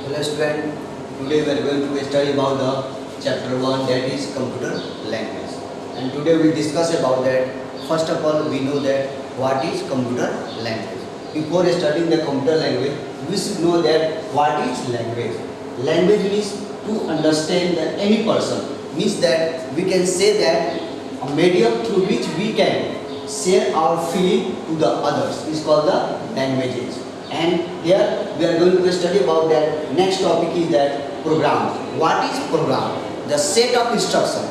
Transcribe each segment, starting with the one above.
Hello student, today we are going to study about the chapter 1, that is computer language. And today we will discuss about that. First of all, we know that what is computer language. Before studying the computer language, we should know that what is language. Language means to understand any person. Means that we can say that a medium through which we can share our feeling to the others is called the languages. And here we are going to study about that. Next topic is that program. What is program? The set of instruction.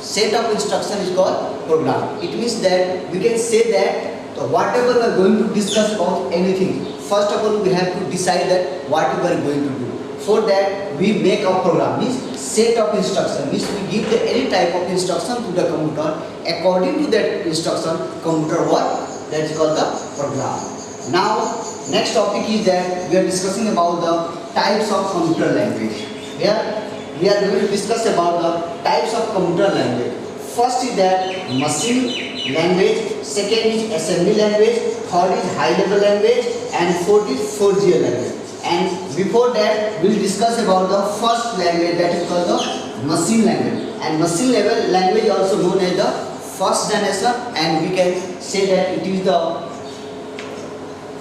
Set of instruction is called program. It means that we can say that whatever we are going to discuss about anything, first of all we have to decide that what we are going to do. For that we make a program, means set of instruction, means we give any type of instruction to the computer. According to that instruction, computer work. That is called the program. Now next topic is that we are discussing about the types of computer language. Here we are going to discuss about the types of computer language. First is that machine language, second is assembly language, third is high level language, and fourth is 4G language. And before that we will discuss about the first language, that is called the machine language. And machine level language also known as the first generation, and we can say that it is the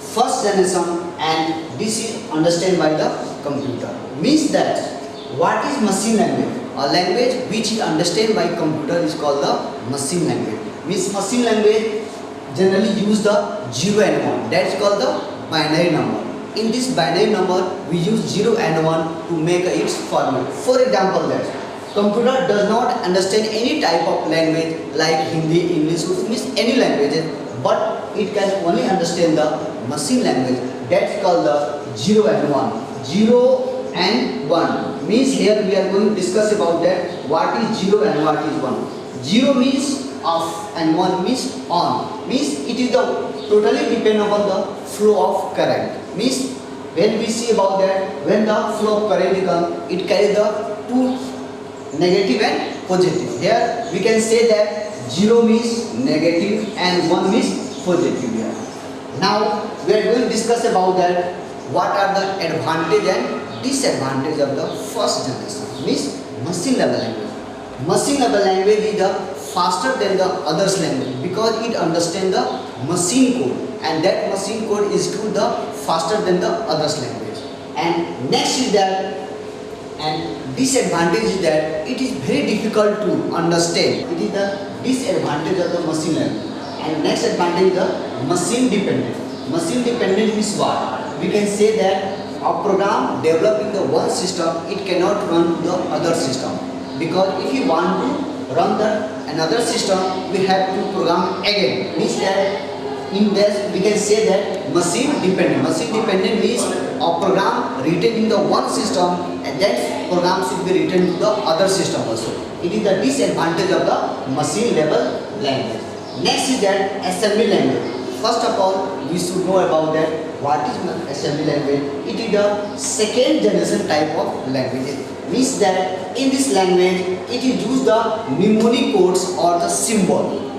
first generation, and this is understood by the computer. Means that what is machine language? A language which is understood by computer is called the machine language. Means machine language generally use the 0 and 1. That is called the binary number. In this binary number we use 0 and 1 to make its format. For example, that computer does not understand any type of language like Hindi, English, means any languages, but it can only understand the machine language. That's called the 0 and 1. 0 and 1 means here we are going to discuss about that what is 0 and what is 1. 0 means off and 1 means on. Means it is the totally depend upon the flow of current. Means when we see about that, when the flow of current comes, it carries the two negative and positive. Here we can say that 0 means negative and 1 means positive here. Now we are going to discuss about that what are the advantage and disadvantage of the first generation, means machine level language. Machine level language is the faster than the others language because it understands the machine code, and that machine code is to the faster than the others language. And next is that, and disadvantage is that it is very difficult to understand. It is the disadvantage of the machine language. And next advantage is the machine dependent. Machine dependent means what? We can say that a program developed in the one system, it cannot run the other system, because if you want to run the another system, we have to program again. Means that in this we can say that machine dependent. Machine dependent means a program written in the one system, and that program should be written to the other system also. It is the disadvantage of the machine level language. Next is that assembly language. First of all, we should know about that what is assembly language. It is the second generation type of language. Means that in this language it is used the mnemonic codes or the symbol.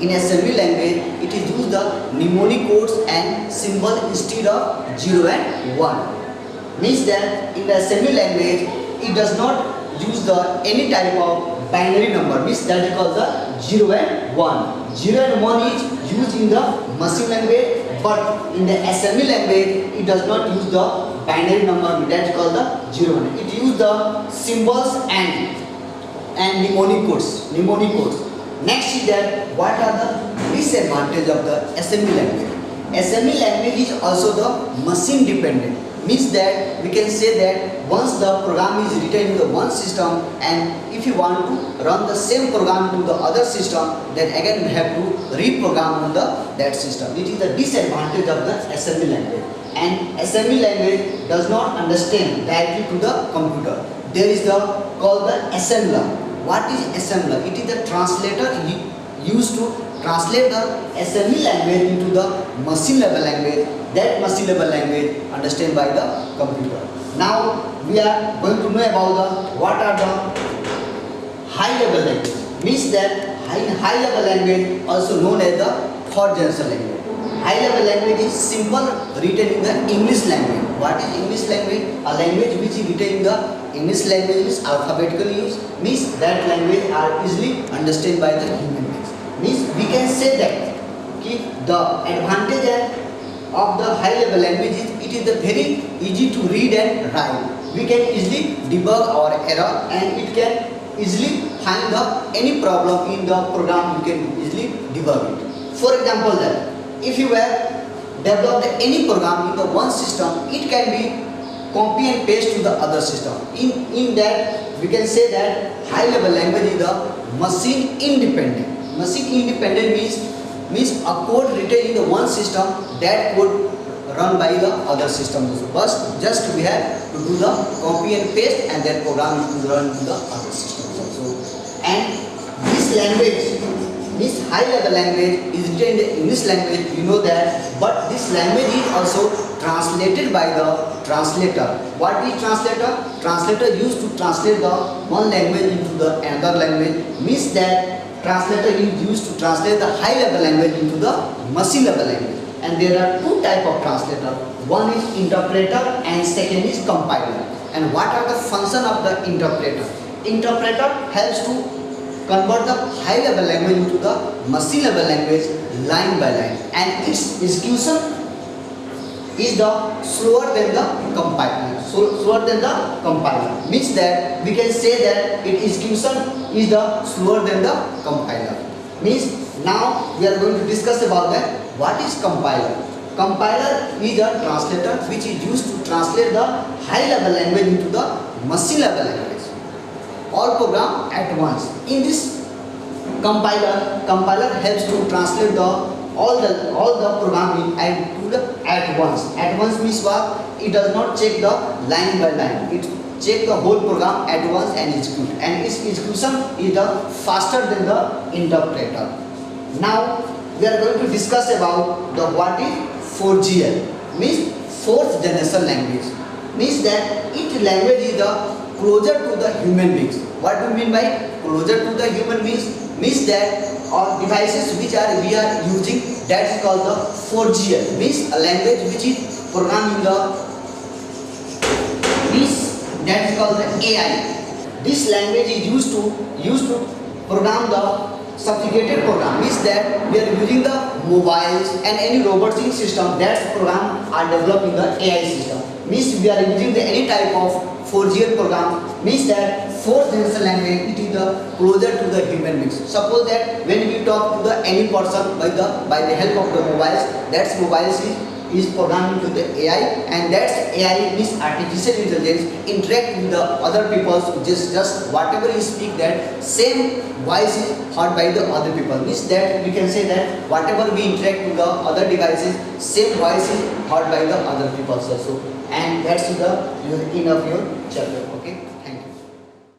In assembly language it is used the mnemonic codes and symbol instead of 0 and 1. Means that in the assembly language it does not use the any type of binary number, means that is called the 0 and 1. 0 and 1 is used in the machine language, but in the assembly language it does not use the binary number, that is called the 0 and 1. It uses the symbols and mnemonic codes. Next is that what are the disadvantages of the assembly language. Assembly language is also the machine dependent. Means that we can say that once the program is written in the one system, and if you want to run the same program to the other system, then again we have to reprogram on that system. It is the disadvantage of the assembly language. And assembly language does not understand directly to the computer. There is the called the assembler. What is assembler? It is the translator used to translate the assembly language into the machine level language. That machine level language understood by the computer. Now we are going to know about the what are the high level language. Means that high level language also known as the third generation language. high level language is simple written in the English language. What is English language? A language which is written in the English language is alphabetically used, means that language are easily understood by the human beings. Means we can say that the advantage of the high level language is it is the very easy to read and write. We can easily debug our error and it can easily find any problem in the program. You can easily debug it. For example, that if you have developed any program in the one system, it can be copy and paste to the other system. In that we can say that high level language is the machine independent. Machine independent means a code written in the one system, that code run by the other system. But just we have to do the copy and paste and that program is run to the other system. And this language, this high level language is written in the English language, we know that, but this language is also translated by the translator. What is translator? Translator used to translate the one language into the another language, means that translator is used to translate the high level language into the machine level language. And there are two types of translator. One is interpreter and second is compiler. And what are the function of the interpreter? Interpreter helps to convert the high level language into the machine level language line by line, and its execution is the slower than the compiler. Slower than the compiler means that we can say that its execution is the slower than the compiler. Means now we are going to discuss about that. What is compiler? Compiler is a translator which is used to translate the high level language into the machine level language. All program at once. In this compiler helps to translate all the programming and to the at once. At once means what? It does not check the line by line. It check the whole program at once and execute. And its execution is faster than the interpreter. Now we are going to discuss about the what is 4GL, means fourth generation language. Means that its language is the closer to the human beings. What do you mean by closer to the human beings? Means that our devices which we are using, that is called the 4GL, means a language which is programming the that is called the AI. This language is used to program the sophisticated program, means that we are using the mobiles and any robotic system, that program are developed in the AI system. Means we are using the any type of 4GL program, means that fourth generation language, it is the closer to the human beings. Suppose that when we talk to the any person by the help of the mobiles, that mobiles is programmed to the AI, and that AI is artificial intelligence interact with the other people. Just whatever you speak, that same voice is heard by the other people. Means that we can say that whatever we interact with the other devices, same voice is heard by the other people also. And that's the end of your chapter. Okay.